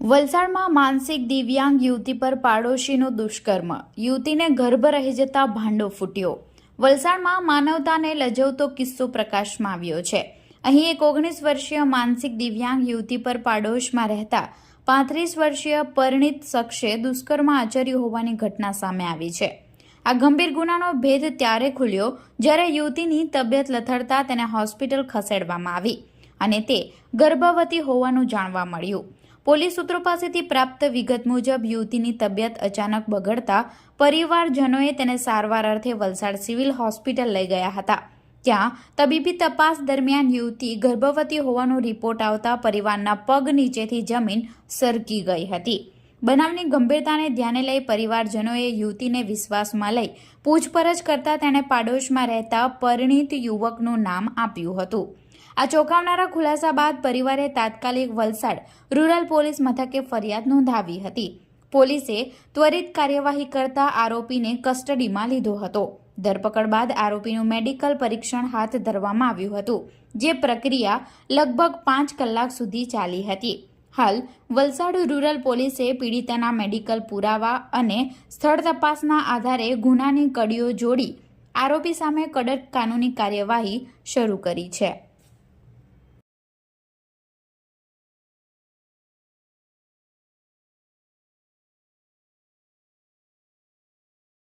વલસાડમાં માનસિક દિવ્યાંગ યુવતી પર પાડોશીનું દુષ્કર્મ, યુવતીને ગર્ભ રહી જતા ભાંડો ફૂટ્યો। વલસાડમાં માનવતાને લજવતો કિસ્સો પ્રકાશમાં આવ્યો છે। અહીં એક 19 વર્ષીય માનસિક દિવ્યાંગ યુવતી પર પાડોશમાં રહેતા 35 વર્ષીય પરિણીત શખ્સે દુષ્કર્મ આચર્યું હોવાની ઘટના સામે આવી છે। આ ગંભીર ગુનાનો ભેદ ત્યારે ખુલ્યો જ્યારે યુવતીની તબિયત લથડતા તેને હોસ્પિટલ ખસેડવામાં આવી અને તે ગર્ભવતી હોવાનું જાણવા મળ્યું। પોલીસ સૂત્રો પાસેથી પ્રાપ્ત વિગત મુજબ યુવતીની તબિયત અચાનક બગડતા પરિવારજનોએ તેને સારવાર અર્થે વલસાડ સિવિલ હોસ્પિટલ લઈ ગયા હતા। ત્યાં તબીબી તપાસ દરમિયાન યુવતી ગર્ભવતી હોવાનો રિપોર્ટ આવતા પરિવારના પગ નીચેથી જમીન સરકી ગઈ હતી। બનાવની ગંભીરતાને ધ્યાને લઈ પરિવારજનોએ યુવતીને વિશ્વાસમાં લઈ પૂછપરછ કરતા તેણે પાડોશમાં રહેતા પરિણીત યુવકનું નામ આપ્યું હતું। આ ચોંકાવનારા ખુલાસા બાદ પરિવારે તાત્કાલિક વલસાડ રૂરલ પોલીસ મથકે ફરિયાદ નોંધાવી હતી। પોલીસે ત્વરિત કાર્યવાહી કરતા આરોપીને કસ્ટડીમાં લીધો હતો। ધરપકડ બાદ આરોપીનું મેડિકલ પરીક્ષણ હાથ ધરવામાં આવ્યું હતું, જે પ્રક્રિયા લગભગ 5 કલાક સુધી ચાલી હતી। હાલ વલસાડ રૂરલ પોલીસે પીડિતાના મેડિકલ પુરાવા અને સ્થળ તપાસના આધારે ગુનાની કડીઓ જોડી આરોપી સામે કડક કાનૂની કાર્યવાહી શરૂ કરી છે।